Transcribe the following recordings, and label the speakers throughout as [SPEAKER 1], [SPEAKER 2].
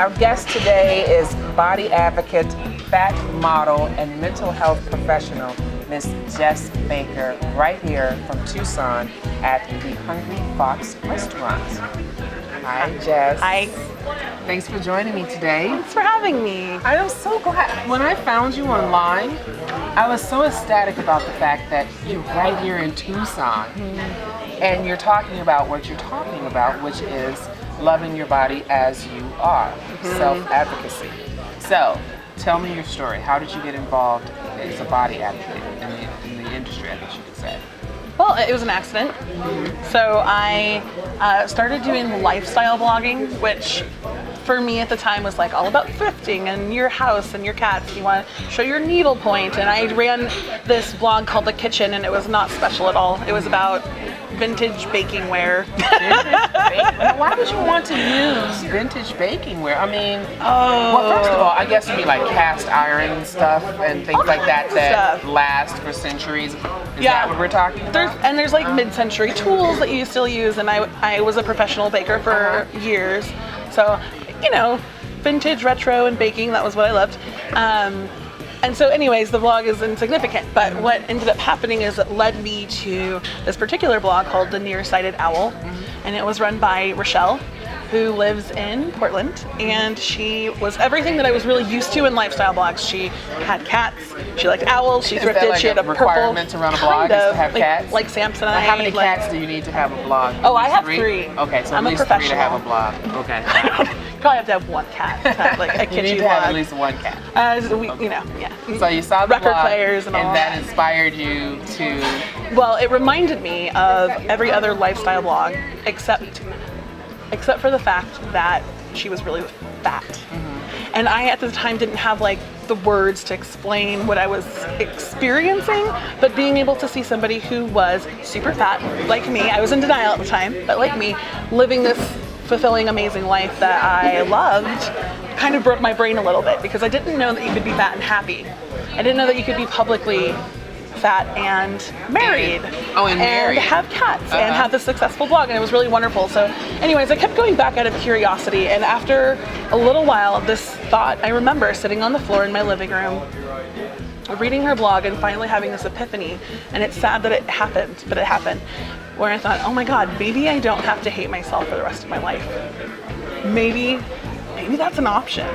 [SPEAKER 1] Our guest today is body advocate, fat model, and mental health professional, Miss Jes Baker, right here from Tucson at the Hungry Fox restaurant. Hi, Jes.
[SPEAKER 2] Hi.
[SPEAKER 1] Thanks for joining me today.
[SPEAKER 2] Thanks for having me.
[SPEAKER 1] I am so glad. When I found you online, I was so ecstatic about the fact that you're right here in Tucson, and you're talking about what you're talking about, which is loving your body as you are, self-advocacy. So, tell me your story. How did you get involved as a body advocate in the industry, I guess you could say?
[SPEAKER 2] Well, it was an accident. So I started doing lifestyle blogging, which for me at the time was like all about thrifting and your house and your cats. You want to show your needle point. And I ran this blog called The Kitchen, and it was not special at all. It was about vintage baking ware.
[SPEAKER 1] Why would you want to use vintage baking ware? I mean, well, first of all, I guess you mean like cast iron stuff and things like that that last for centuries. Is that what we're talking about?
[SPEAKER 2] There's like mid-century tools that you still use, and I was a professional baker for years. So, you know, vintage, retro, and baking, that was what I loved. And so anyways, the blog is insignificant, but what ended up happening is it led me to this particular blog called The Nearsighted Owl, and it was run by Rochelle, who lives in Portland, and she was everything that I was really used to in lifestyle blogs. She had cats, she liked owls, she thrifted,
[SPEAKER 1] like
[SPEAKER 2] she had a
[SPEAKER 1] requirement to run a blog is to have cats?
[SPEAKER 2] Like Samson and I.
[SPEAKER 1] How many cats do you need to have a blog?
[SPEAKER 2] Oh, I have three.
[SPEAKER 1] Okay, so
[SPEAKER 2] I'm
[SPEAKER 1] at least
[SPEAKER 2] a professional.
[SPEAKER 1] 3 to have a blog. Okay.
[SPEAKER 2] You probably have to have one cat to have like a
[SPEAKER 1] You
[SPEAKER 2] kitschy
[SPEAKER 1] need to
[SPEAKER 2] blog.
[SPEAKER 1] have at least one cat.
[SPEAKER 2] You know, yeah.
[SPEAKER 1] So you saw the
[SPEAKER 2] record
[SPEAKER 1] blog,
[SPEAKER 2] players and all
[SPEAKER 1] that inspired you to...
[SPEAKER 2] Well, it reminded me of every other lifestyle blog, except for the fact that she was really fat. And I at the time didn't have like the words to explain what I was experiencing, but being able to see somebody who was super fat, like me, I was in denial at the time, but like me, living this fulfilling, amazing life that I loved, kind of broke my brain a little bit, because I didn't know that you could be fat and happy. I didn't know that you could be publicly fat and married,
[SPEAKER 1] and
[SPEAKER 2] have cats and have this successful blog, and it was really wonderful. So anyways, I kept going back out of curiosity, and after a little while of this thought, I remember sitting on the floor in my living room reading her blog and finally having this epiphany. And it's sad that it happened, but it happened, where I thought, oh my god, maybe I don't have to hate myself for the rest of my life. Maybe that's an option.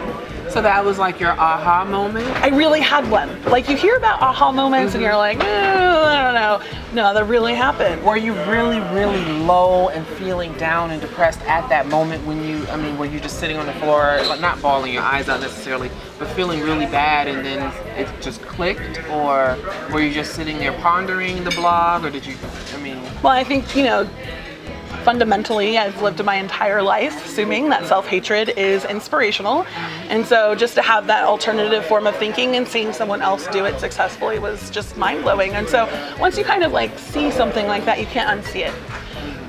[SPEAKER 1] So that was like your aha moment?
[SPEAKER 2] I really had one. Like, you hear about aha moments and you're like, I don't know. No, that really happened.
[SPEAKER 1] Were you really, really low and feeling down and depressed at that moment when were you just sitting on the floor, like not bawling your eyes out necessarily, but feeling really bad and then it just clicked? Or were you just sitting there pondering the blog, or did you,
[SPEAKER 2] Well, I think, fundamentally, I've lived my entire life assuming that self-hatred is inspirational. And so just to have that alternative form of thinking and seeing someone else do it successfully was just mind-blowing. And so once you kind of like see something like that, you can't unsee it.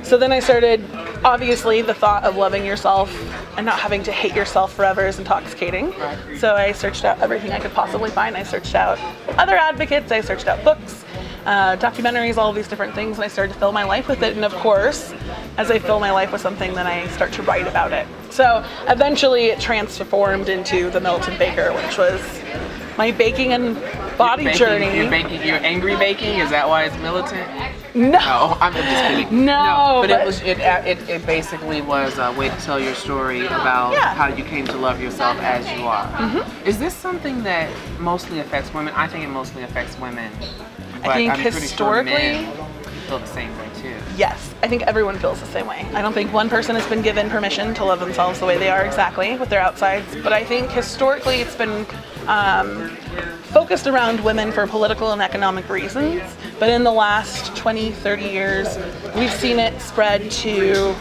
[SPEAKER 2] So then I started, obviously, the thought of loving yourself and not having to hate yourself forever is intoxicating. So I searched out everything I could possibly find. I searched out other advocates, I searched out books, documentaries, all of these different things, and I started to fill my life with it. And of course, as I fill my life with something, then I start to write about it. So eventually it transformed into The Militant Baker, which was my baking and body journey.
[SPEAKER 1] You're angry baking? Is that why it's militant?
[SPEAKER 2] No,
[SPEAKER 1] I'm just kidding.
[SPEAKER 2] No,
[SPEAKER 1] but it basically was a way to tell your story about how you came to love yourself as you are. Is this something that mostly affects women? I think it mostly affects women. But
[SPEAKER 2] I think
[SPEAKER 1] I'm
[SPEAKER 2] historically,
[SPEAKER 1] pretty sure men feel the same way too.
[SPEAKER 2] Yes, I think everyone feels the same way. I don't think one person has been given permission to love themselves the way they are exactly with their outsides, but I think historically it's been focused around women for political and economic reasons. But in the last 20, 30 years, we've seen it spread to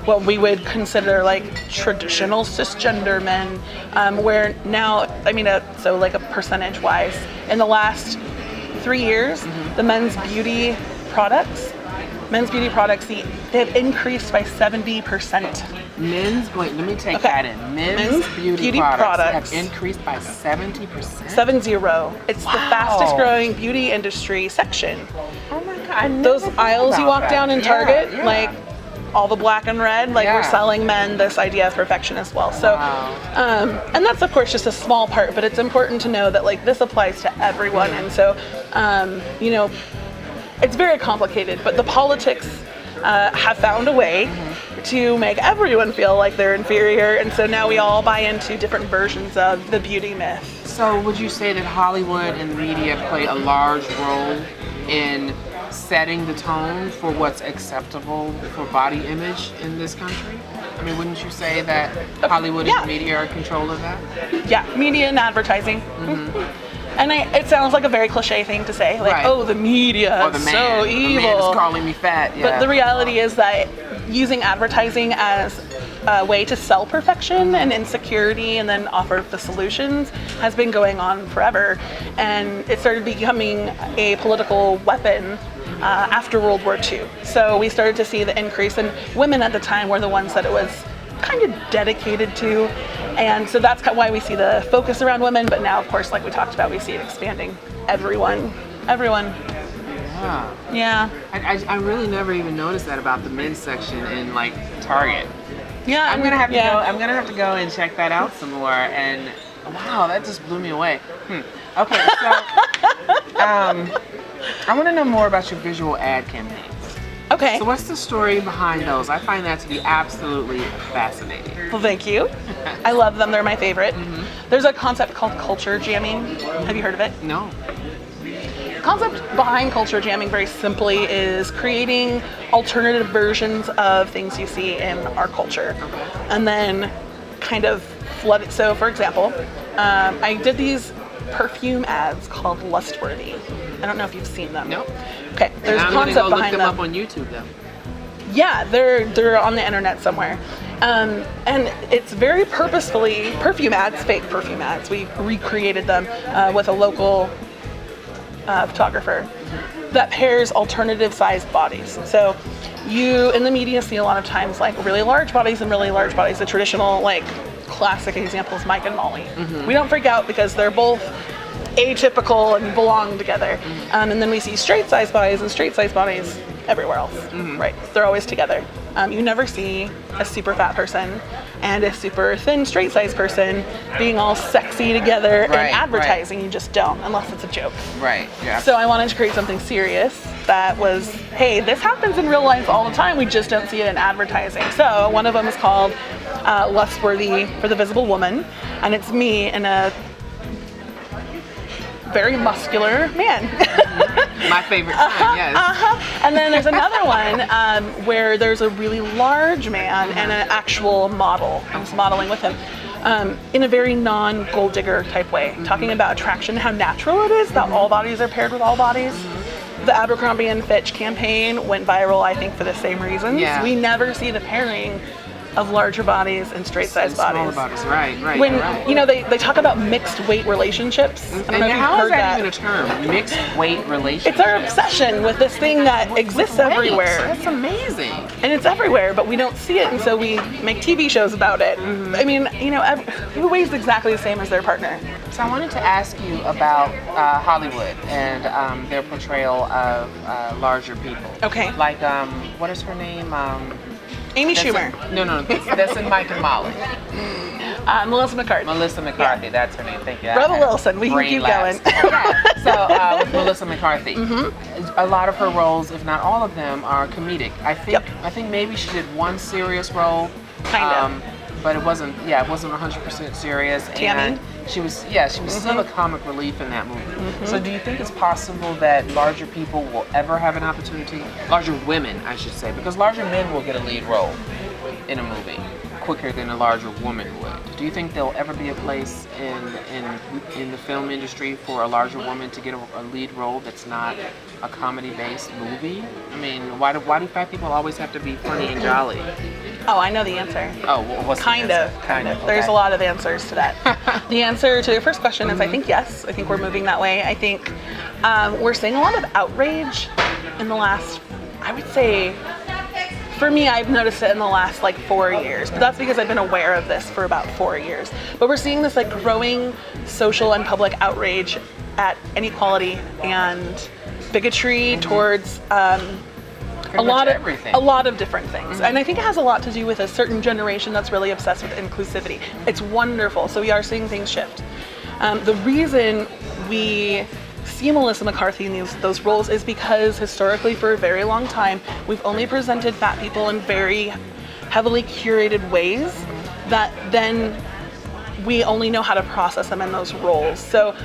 [SPEAKER 2] what we would consider like traditional cisgender men, where now, so like a percentage wise, in the last 3 years, the men's beauty products, they've increased by 70%.
[SPEAKER 1] Let me take that in. Men's beauty products have increased by 70%?
[SPEAKER 2] 70. It's the fastest growing beauty industry section.
[SPEAKER 1] Oh my God.
[SPEAKER 2] Those aisles you walk down in Target, all the black and red. Like,
[SPEAKER 1] Yeah.
[SPEAKER 2] we're selling men this idea of perfection as well. So, and that's of course just a small part, but it's important to know that like this applies to everyone. And so, you know, it's very complicated, but the politics have found a way to make everyone feel like they're inferior, and so now we all buy into different versions of the beauty myth.
[SPEAKER 1] So would you say that Hollywood and the media play a large role in setting the tone for what's acceptable for body image in this country? I mean, wouldn't you say that Hollywood and the media are in control of that?
[SPEAKER 2] Yeah, media and advertising. And it sounds like a very cliche thing to say, like,
[SPEAKER 1] Right.
[SPEAKER 2] oh, the media,
[SPEAKER 1] Or the
[SPEAKER 2] is
[SPEAKER 1] man,
[SPEAKER 2] so
[SPEAKER 1] the
[SPEAKER 2] evil.
[SPEAKER 1] man is calling me fat. Yeah.
[SPEAKER 2] But the reality is that using advertising as a way to sell perfection and insecurity and then offer the solutions has been going on forever. And it started becoming a political weapon after World War II. So we started to see the increase, and women at the time were the ones that it was kind of dedicated to. And so that's why we see the focus around women. But now, of course, like we talked about, we see it expanding. Everyone. Yeah.
[SPEAKER 1] I really never even noticed that about the men's section in like Target.
[SPEAKER 2] Yeah.
[SPEAKER 1] I'm gonna have to go. I'm gonna have to go and check that out some more. And wow, that just blew me away. Okay, so I want to know more about your visual ad campaigns.
[SPEAKER 2] Okay.
[SPEAKER 1] So what's the story behind those? I find that to be absolutely fascinating.
[SPEAKER 2] Well, thank you. I love them. They're my favorite. There's a concept called culture jamming. Have you heard of it?
[SPEAKER 1] No.
[SPEAKER 2] The concept behind culture jamming, very simply, is creating alternative versions of things you see in our culture, and then kind of flood it. So, for example, I did these perfume ads called Lustworthy. I don't know if you've seen them.
[SPEAKER 1] Nope.
[SPEAKER 2] Okay, there's a
[SPEAKER 1] I'm gonna
[SPEAKER 2] concept
[SPEAKER 1] go look
[SPEAKER 2] behind
[SPEAKER 1] them
[SPEAKER 2] them.
[SPEAKER 1] up on YouTube though.
[SPEAKER 2] Yeah, they're on the internet somewhere. And it's very purposefully perfume ads, fake perfume ads. We recreated them with a local photographer that pairs alternative sized bodies. So you in the media see a lot of times like really large bodies and really large bodies. The traditional like classic example is Mike and Molly. We don't freak out because they're both atypical and belong together. And then we see straight sized bodies and straight sized bodies everywhere else. Right? They're always together. You never see a super fat person and a super thin straight sized person being all sexy together in advertising. You just don't, unless it's a joke.
[SPEAKER 1] Right. Yeah.
[SPEAKER 2] So I wanted to create something serious that was, hey, this happens in real life all the time. We just don't see it in advertising. So one of them is called Lustworthy for the Visible Woman, and it's me in a very muscular man.
[SPEAKER 1] My favorite time, yes.
[SPEAKER 2] And then there's another one where there's a really large man and an actual model. I was modeling with him in a very non-gold digger type way, talking about attraction, how natural it is that all bodies are paired with all bodies. The Abercrombie and Fitch campaign went viral, I think, for the same reasons.
[SPEAKER 1] Yeah.
[SPEAKER 2] We never see the pairing of larger bodies and straight-sized
[SPEAKER 1] Smaller
[SPEAKER 2] bodies.
[SPEAKER 1] Right.
[SPEAKER 2] When
[SPEAKER 1] right.
[SPEAKER 2] you know they talk about mixed weight relationships. I don't know if you've
[SPEAKER 1] how is
[SPEAKER 2] heard
[SPEAKER 1] that even a term? Mixed weight relationship.
[SPEAKER 2] It's our obsession with this thing that exists everywhere.
[SPEAKER 1] That's amazing.
[SPEAKER 2] And it's everywhere, but we don't see it, and so we make TV shows about it. I mean, you know, who weighs exactly the same as their partner?
[SPEAKER 1] So I wanted to ask you about Hollywood and their portrayal of larger people.
[SPEAKER 2] Okay.
[SPEAKER 1] Like, what is her name?
[SPEAKER 2] Amy
[SPEAKER 1] That's
[SPEAKER 2] Schumer.
[SPEAKER 1] That's in Mike and Molly.
[SPEAKER 2] Melissa McCarthy.
[SPEAKER 1] Melissa McCarthy, that's her name. Thank you.
[SPEAKER 2] Rebel Wilson. We can
[SPEAKER 1] Brain
[SPEAKER 2] keep
[SPEAKER 1] lapse.
[SPEAKER 2] going.
[SPEAKER 1] So with Melissa McCarthy, a lot of her roles, if not all of them, are comedic. I think maybe she did one serious role.
[SPEAKER 2] Kind of.
[SPEAKER 1] But it wasn't 100% serious.
[SPEAKER 2] Tammy?
[SPEAKER 1] And she was still a comic relief in that movie. So do you think it's possible that larger people will ever have an opportunity, larger women, I should say, because larger men will get a lead role in a movie quicker than a larger woman would. Do you think there'll ever be a place in the film industry for a larger woman to get a lead role that's not a comedy-based movie? I mean, why do fat people always have to be funny and jolly?
[SPEAKER 2] Oh, I know the answer.
[SPEAKER 1] Oh, what's the
[SPEAKER 2] Kind
[SPEAKER 1] answer?
[SPEAKER 2] of.
[SPEAKER 1] Kind of.
[SPEAKER 2] There's
[SPEAKER 1] okay.
[SPEAKER 2] a lot of answers to that. The answer to your first question is I think yes. I think we're moving that way. I think we're seeing a lot of outrage in the last, I would say, for me, I've noticed it in the last like 4 years, but that's because I've been aware of this for about 4 years. But we're seeing this like growing social and public outrage at inequality and bigotry towards
[SPEAKER 1] Pretty much everything.
[SPEAKER 2] A lot of different things. And I think it has a lot to do with a certain generation that's really obsessed with inclusivity. It's wonderful. So we are seeing things shift. The reason we see Melissa McCarthy in those roles is because historically for a very long time we've only presented fat people in very heavily curated ways that then we only know how to process them in those roles. So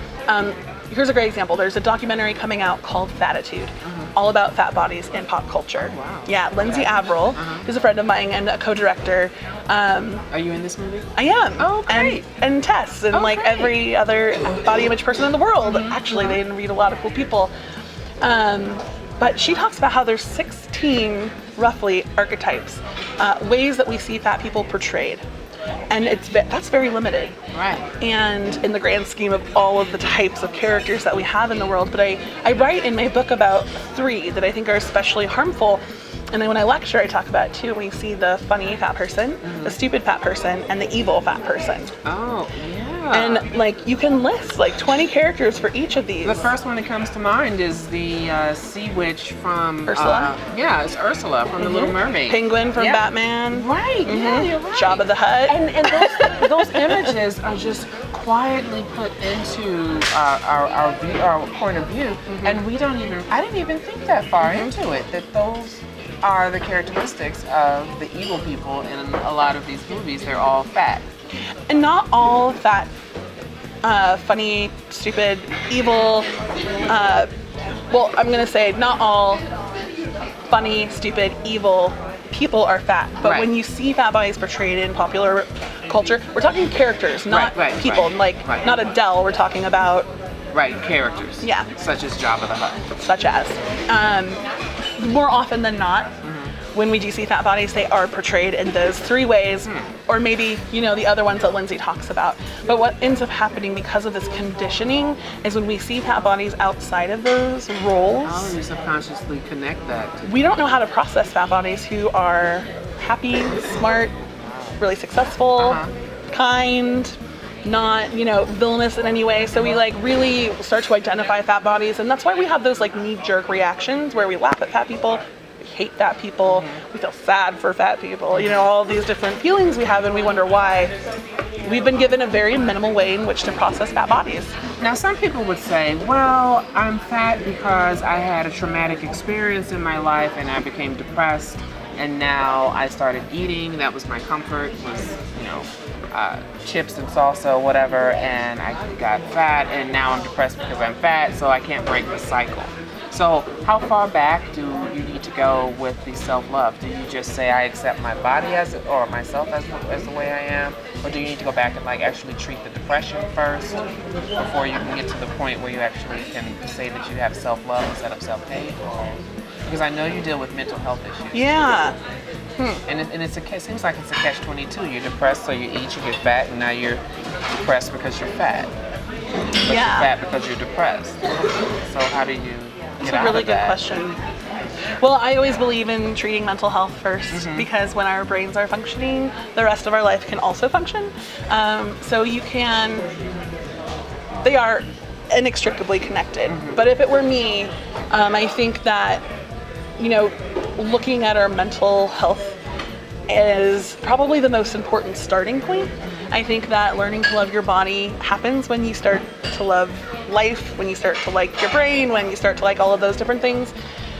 [SPEAKER 2] here's a great example. There's a documentary coming out called Fatitude, all about fat bodies in pop culture.
[SPEAKER 1] Oh, wow.
[SPEAKER 2] Yeah, Lindsay Avril, who's a friend of mine and a co-director.
[SPEAKER 1] Are you in this movie?
[SPEAKER 2] I am.
[SPEAKER 1] Oh, great.
[SPEAKER 2] And Tess, and like
[SPEAKER 1] great.
[SPEAKER 2] every other body image person in the world. Actually, they interviewed a lot of cool people. But she talks about how there's 16, roughly, archetypes, ways that we see fat people portrayed. And that's very limited.
[SPEAKER 1] Right.
[SPEAKER 2] And in the grand scheme of all of the types of characters that we have in the world, but I write in my book about 3 that I think are especially harmful. And then when I lecture, I talk about it too. We see the funny fat person, the stupid fat person, and the evil fat person.
[SPEAKER 1] Oh, yeah.
[SPEAKER 2] And like you can list like 20 characters for each of these.
[SPEAKER 1] The first one that comes to mind is the sea witch from
[SPEAKER 2] Ursula?
[SPEAKER 1] Yeah, it's Ursula from The Little Mermaid.
[SPEAKER 2] Penguin from Batman.
[SPEAKER 1] Right, yeah, you're right.
[SPEAKER 2] Jabba the Hutt.
[SPEAKER 1] And those images are just quietly put into our point of view, and I didn't even think that far into it, that those are the characteristics of the evil people in a lot of these movies. They're all fat.
[SPEAKER 2] And not all fat, funny, stupid, evil, well, I'm going to say not all funny, stupid, evil people are fat. But when you see fat bodies portrayed in popular culture, we're talking characters, not people. Not Adele, we're talking about...
[SPEAKER 1] Right, characters.
[SPEAKER 2] Yeah.
[SPEAKER 1] Such as Jabba the Hutt.
[SPEAKER 2] Such as. More often than not, when we do see fat bodies, they are portrayed in those 3 ways, or maybe, the other ones that Lindsay talks about. But what ends up happening because of this conditioning is when we see fat bodies outside of those roles,
[SPEAKER 1] you subconsciously connect that.
[SPEAKER 2] We don't know how to process fat bodies who are happy, smart, really successful, kind, not, villainous in any way. So we really start to identify fat bodies, and that's why we have those knee-jerk reactions where we laugh at fat people, hate fat people, we feel sad for fat people, all these different feelings we have, and we wonder why. We've been given a very minimal way in which to process fat bodies.
[SPEAKER 1] Now, some people would say, well, I'm fat because I had a traumatic experience in my life and I became depressed, and now I started eating. That was my comfort, was, chips and salsa, whatever, and I got fat, and now I'm depressed because I'm fat, so I can't break the cycle. So how far back do you need to go with the self-love? Do you just say I accept my body or myself as the way I am? Or do you need to go back and actually treat the depression first before you can get to the point where you actually can say that you have self-love instead of self-hate? Because I know you deal with mental health issues.
[SPEAKER 2] Yeah.
[SPEAKER 1] And it seems like it's a catch-22. You're depressed, so you eat, you get fat, and now you're depressed because you're fat. But you're fat because you're depressed. So how do you...
[SPEAKER 2] That's a really good question. Well, I always believe in treating mental health first because when our brains are functioning, the rest of our life can also function. So they are inextricably connected. But if it were me, I think that, looking at our mental health is probably the most important starting point. I think that learning to love your body happens when you start to love life, when you start to like your brain, when you start to like all of those different things.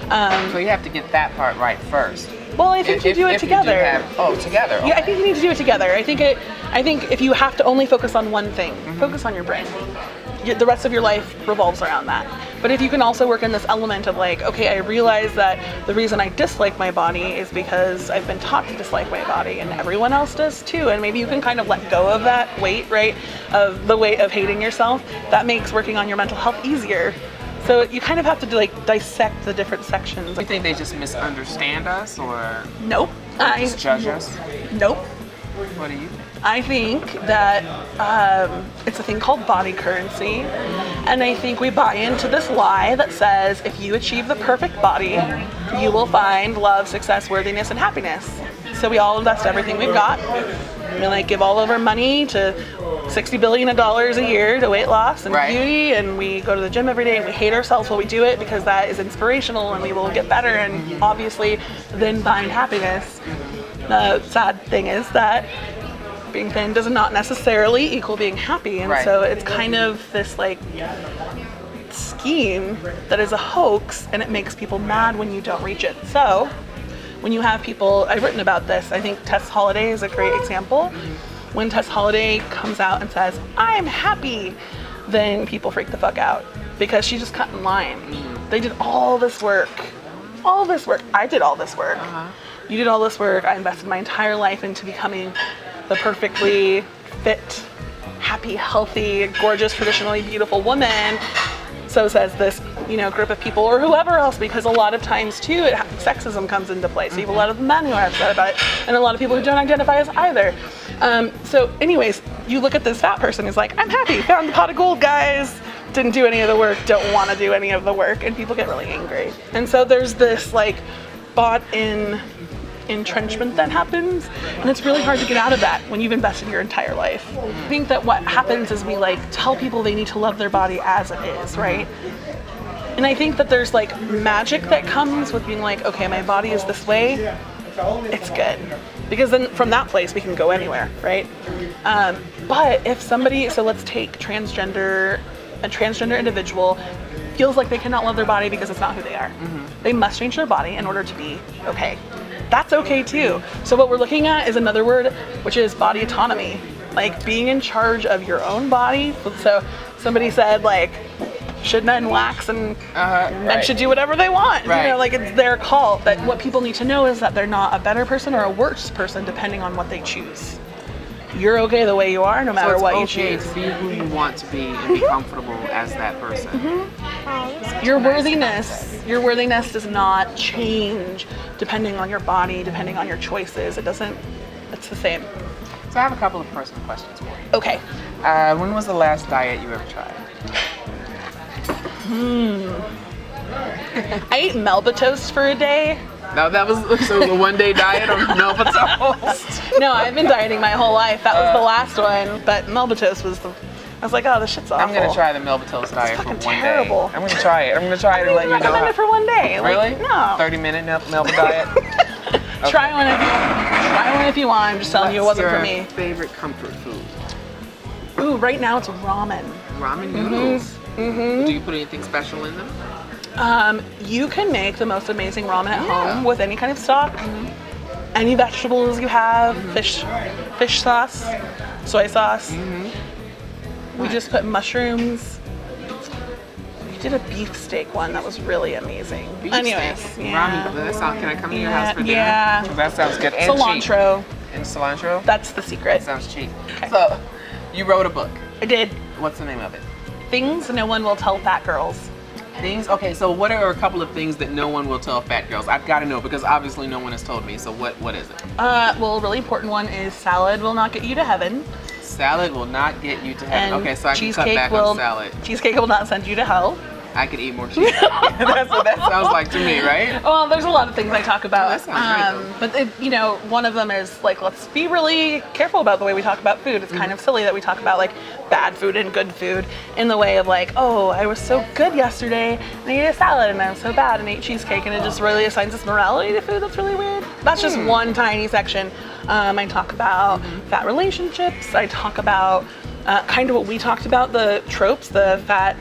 [SPEAKER 1] So you have to get that part right first.
[SPEAKER 2] Well, I think you do it together.
[SPEAKER 1] Together. Okay.
[SPEAKER 2] Yeah, I think you need to do it together. I think if you have to only focus on one thing, focus on your brain. The rest of your life revolves around that. But if you can also work in this element of okay, I realize that the reason I dislike my body is because I've been taught to dislike my body, and everyone else does too. And maybe you can kind of let go of that weight, right? Of the weight of hating yourself. That makes working on your mental health easier. So you kind of have to dissect the different sections.
[SPEAKER 1] Do you think they just misunderstand us, or
[SPEAKER 2] nope?
[SPEAKER 1] Just judge us?
[SPEAKER 2] Nope.
[SPEAKER 1] What do you think?
[SPEAKER 2] I think that it's a thing called body currency, and I think we buy into this lie that says if you achieve the perfect body, you will find love, success, worthiness, and happiness. So we all invest everything we've got We like give all of our money to $60 billion a year to weight loss and beauty, and we go to the gym every day and we hate ourselves while we do it because that is inspirational and we will get better and obviously then find happiness. The sad thing is that being thin does not necessarily equal being happy, and so it's kind of this like scheme that is a hoax, and it makes people mad when you don't reach it. So when you have people, I've written about this, I think Tess Holliday is a great example. When Tess Holliday comes out and says, I'm happy, then people freak the fuck out because she just cut in line. They did all this work. I did all this work. You did all this work. I invested my entire life into becoming the perfectly fit, happy, healthy, gorgeous, traditionally beautiful woman. So says this, group of people or whoever else, because a lot of times too, sexism comes into play. So you have a lot of men who are upset about it, and a lot of people who don't identify as either. So anyways, you look at this fat person who's like, I'm happy, found the pot of gold, guys. Didn't do any of the work, don't want to do any of the work, and people get really angry. And so there's this like bought in entrenchment that happens, and it's really hard to get out of that when you've invested your entire life. I think that what happens is we like tell people they need to love their body as it is, right? And I think that there's like magic that comes with being like, okay, my body is this way, it's good. Because then from that place we can go anywhere, right? But if somebody, so let's take a transgender individual feels like they cannot love their body because it's not who they are. They must change their body in order to be okay. That's okay too. So what we're looking at is another word, which is body autonomy, like being in charge of your own body. So somebody said like, should men wax and men should do whatever they want? Like it's their call. But what people need to know is that they're not a better person or a worse person depending on what they choose. You're okay the way you are, no matter what you choose.
[SPEAKER 1] To be who you want to be and be comfortable as that person.
[SPEAKER 2] Your worthiness does not change depending on your body, depending on your choices. It's the same.
[SPEAKER 1] So I have a couple of personal questions for you.
[SPEAKER 2] Okay.
[SPEAKER 1] When was the last diet you ever tried?
[SPEAKER 2] I ate Melba toast for a day.
[SPEAKER 1] No, that was a one-day diet on Melba toast.
[SPEAKER 2] No, I've been dieting my whole life. That was the last one, but Melba toast was I was like, oh, this shit's awful.
[SPEAKER 1] I'm gonna try the Melba toast diet for one
[SPEAKER 2] terrible.
[SPEAKER 1] day. I'm gonna try it. I'm gonna try it and let you know.
[SPEAKER 2] Recommend it for one day.
[SPEAKER 1] Really?
[SPEAKER 2] Like, no.
[SPEAKER 1] 30-minute Melba diet. Okay.
[SPEAKER 2] Try one if you want. I'm just telling you, it wasn't for me.
[SPEAKER 1] What's your favorite comfort food?
[SPEAKER 2] Ooh, right now it's ramen.
[SPEAKER 1] Ramen noodles. Do you put anything special in them?
[SPEAKER 2] You can make the most amazing ramen at home with any kind of stock, any vegetables you have, fish sauce, soy sauce. We just put mushrooms. We did a beef steak one that was really amazing. Anyways,
[SPEAKER 1] ramen. Can I come to your house for dinner?
[SPEAKER 2] Yeah.
[SPEAKER 1] That sounds good. And
[SPEAKER 2] cilantro.
[SPEAKER 1] Cheap. And cilantro?
[SPEAKER 2] That's the secret.
[SPEAKER 1] That sounds cheap. Okay. So, you wrote a book.
[SPEAKER 2] I did.
[SPEAKER 1] What's the name of it? Things
[SPEAKER 2] No One Will Tell Fat Girls.
[SPEAKER 1] Things? Okay, so what are a couple of things that no one will tell fat girls? I've got to know because obviously no one has told me. So what is it?
[SPEAKER 2] Well, a really important one is salad will not get you to heaven.
[SPEAKER 1] Salad will not get you to heaven.
[SPEAKER 2] And
[SPEAKER 1] okay, so I can cut back on salad.
[SPEAKER 2] Cheesecake will not send you to hell.
[SPEAKER 1] I could eat more cheese. That's what that sounds like to me, right?
[SPEAKER 2] Well, there's a lot of things I talk about.
[SPEAKER 1] That sounds great,
[SPEAKER 2] but one of them is like, let's be really careful about the way we talk about food. It's kind of silly that we talk about like bad food and good food in the way of like, oh, I was so good yesterday and I ate a salad, and I was so bad and ate cheesecake, and it just really assigns this morality to food that's really weird. That's just one tiny section. I talk about fat relationships. I talk about kind of what we talked about, the tropes, the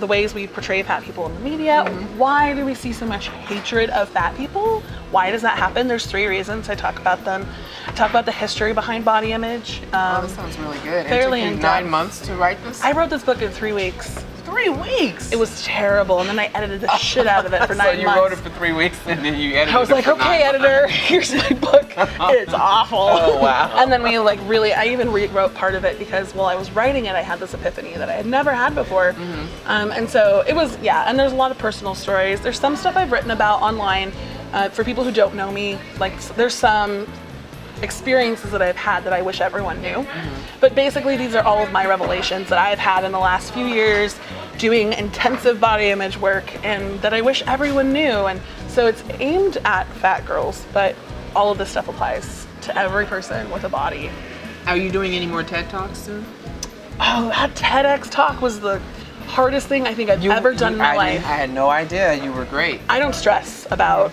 [SPEAKER 2] ways we portray fat people in the media. Why do we see so much hatred of fat people? Why does that happen? There's 3 reasons. I talk about them. I talk about the history behind body image.
[SPEAKER 1] This sounds really good.
[SPEAKER 2] Fairly
[SPEAKER 1] in 9 months to write this?
[SPEAKER 2] I wrote this book in 3 weeks.
[SPEAKER 1] 3 weeks?
[SPEAKER 2] It was terrible, and then I edited the shit out of it for 9 months.
[SPEAKER 1] So you wrote it for 3 weeks and then you edited it.
[SPEAKER 2] I was like, okay, editor, here's my book. It's awful.
[SPEAKER 1] Oh, wow.
[SPEAKER 2] And then I even rewrote part of it because while I was writing it, I had this epiphany that I had never had before. And so it was, and there's a lot of personal stories. There's some stuff I've written about online for people who don't know me. Like, there's some experiences that I've had that I wish everyone knew. But basically these are all of my revelations that I've had in the last few years doing intensive body image work, and that I wish everyone knew. And so it's aimed at fat girls, but all of this stuff applies to every person with a body.
[SPEAKER 1] Are you doing any more TED Talks soon?
[SPEAKER 2] Oh, that TEDx talk was the hardest thing I think I've ever done in my life.
[SPEAKER 1] I had no idea. You were great.
[SPEAKER 2] I don't stress about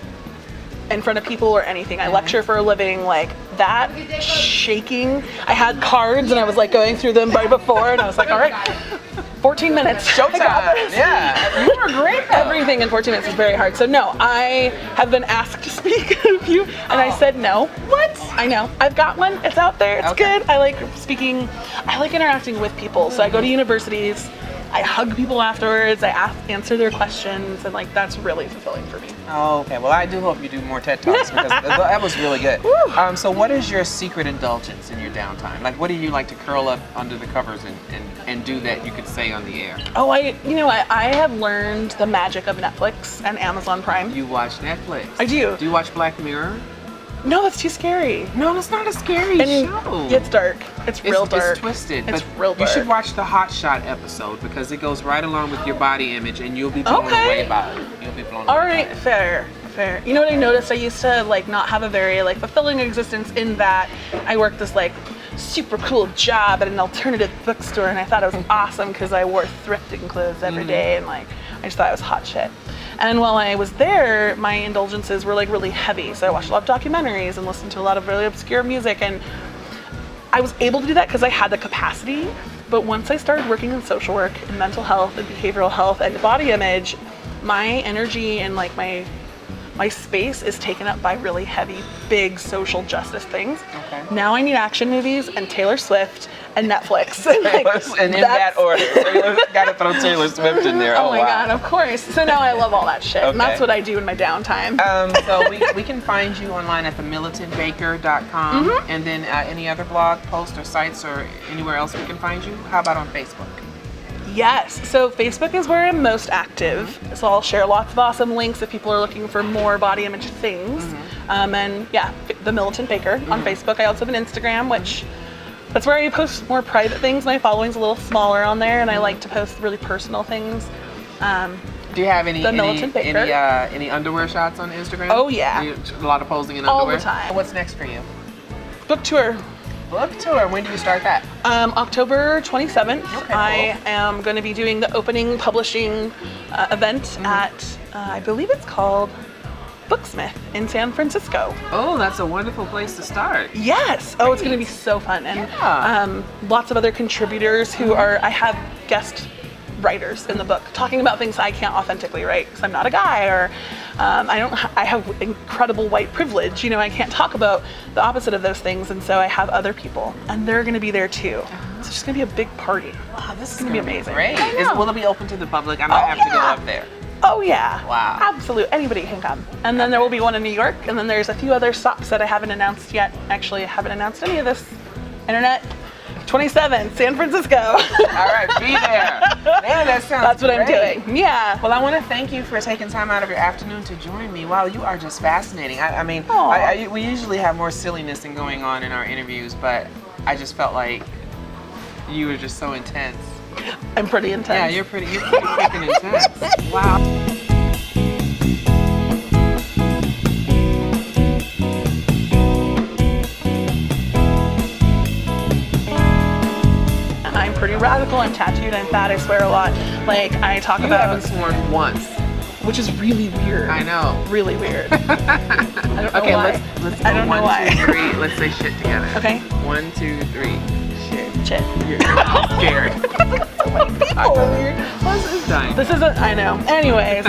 [SPEAKER 2] in front of people or anything. I lecture for a living. Like that shaking. I had cards and I was like going through them right before, and I was like, all right, 14 minutes.
[SPEAKER 1] Showtime. Yeah, you were great.
[SPEAKER 2] Everything in 14 minutes is very hard. So no, I have been asked to speak a few, and I said no. What? I know. I've got one. It's out there. It's good. I like speaking. I like interacting with people. So I go to universities. I hug people afterwards. I answer their questions, and like that's really fulfilling for me.
[SPEAKER 1] Oh, okay. Well, I do hope you do more TED Talks because that was really good. So what is your secret indulgence in your downtime? Like, what do you like to curl up under the covers and do that you could say on the air?
[SPEAKER 2] Oh, I have learned the magic of Netflix and Amazon Prime.
[SPEAKER 1] You watch Netflix?
[SPEAKER 2] I do.
[SPEAKER 1] Do you watch Black Mirror?
[SPEAKER 2] No, that's too scary.
[SPEAKER 1] No, that's not a scary show.
[SPEAKER 2] It's dark. It's real dark.
[SPEAKER 1] It's twisted.
[SPEAKER 2] It's
[SPEAKER 1] but
[SPEAKER 2] real dark.
[SPEAKER 1] You should watch the Hot Shot episode because it goes right along with your body image, and you'll be blown away by it. You'll be blown away.
[SPEAKER 2] All right, fair. You know what I noticed? I used to like not have a very like fulfilling existence in that I worked this like super cool job at an alternative bookstore, and I thought it was awesome because I wore thrifting clothes every day, and like I just thought it was hot shit. And while I was there, my indulgences were like really heavy. So I watched a lot of documentaries and listened to a lot of really obscure music, and I was able to do that because I had the capacity. But once I started working in social work and mental health and behavioral health and body image, my energy and like my space is taken up by really heavy, big social justice things. Okay. Now I need action movies and Taylor Swift and Netflix.
[SPEAKER 1] And in that order. Got to throw Taylor Swift in there.
[SPEAKER 2] Oh my God, of course. So now I love all that shit. Okay. And that's what I do in my downtime.
[SPEAKER 1] So we can find you online at themilitantbaker.com. And then any other blog posts or sites or anywhere else we can find you? How about on Facebook?
[SPEAKER 2] Yes, so Facebook is where I'm most active. So I'll share lots of awesome links if people are looking for more body image things. And yeah, The Militant Baker on Facebook. I also have an Instagram, which that's where I post more private things. My following's a little smaller on there, and I like to post really personal things.
[SPEAKER 1] Do you have any underwear shots on Instagram?
[SPEAKER 2] Oh yeah.
[SPEAKER 1] A lot of posing in underwear?
[SPEAKER 2] All the time.
[SPEAKER 1] What's next for you?
[SPEAKER 2] Book tour.
[SPEAKER 1] Book tour. When do you start that?
[SPEAKER 2] October 27th.
[SPEAKER 1] Okay, cool.
[SPEAKER 2] I am going to be doing the opening publishing event at, I believe it's called Booksmith in San Francisco.
[SPEAKER 1] Oh, that's a wonderful place to start.
[SPEAKER 2] Yes. Oh, it's going to be so fun. And lots of other contributors who I have guest writers in the book talking about things I can't authentically write because I'm not a guy, or I have incredible white privilege. You know, I can't talk about the opposite of those things, and so I have other people, and they're going to be there too. So it's just going to be a big party.
[SPEAKER 1] Wow, this is
[SPEAKER 2] going to be amazing.
[SPEAKER 1] Great. Will it be open to the public? I might have to go up there.
[SPEAKER 2] Oh yeah.
[SPEAKER 1] Wow.
[SPEAKER 2] Absolutely. Anybody can come. And then there will be one in New York, and then there's a few other stops that I haven't announced yet. Actually, I haven't announced any of this. Internet. 27, San Francisco. All
[SPEAKER 1] right, be there. Man, that sounds
[SPEAKER 2] That's what
[SPEAKER 1] great.
[SPEAKER 2] I'm doing. Yeah.
[SPEAKER 1] Well, I want to thank you for taking time out of your afternoon to join me. Wow, you are just fascinating. I mean, we usually have more silliness going on in our interviews, but I just felt like you were just so intense.
[SPEAKER 2] I'm pretty intense.
[SPEAKER 1] Yeah, you're pretty freaking intense. Wow.
[SPEAKER 2] Pretty radical. I'm tattooed. I'm fat. I swear a lot. Like I talk about.
[SPEAKER 1] You haven't sworn once,
[SPEAKER 2] which is really weird.
[SPEAKER 1] I know.
[SPEAKER 2] Really weird. I don't know
[SPEAKER 1] okay,
[SPEAKER 2] why.
[SPEAKER 1] let's go.
[SPEAKER 2] I don't know why.
[SPEAKER 1] 1, 2, 3. Let's say shit together.
[SPEAKER 2] Okay.
[SPEAKER 1] 1, 2, 3. Shit.
[SPEAKER 2] Shit.
[SPEAKER 1] You're scared.
[SPEAKER 2] So many people.
[SPEAKER 1] This is dying.
[SPEAKER 2] This isn't. I know. Anyways.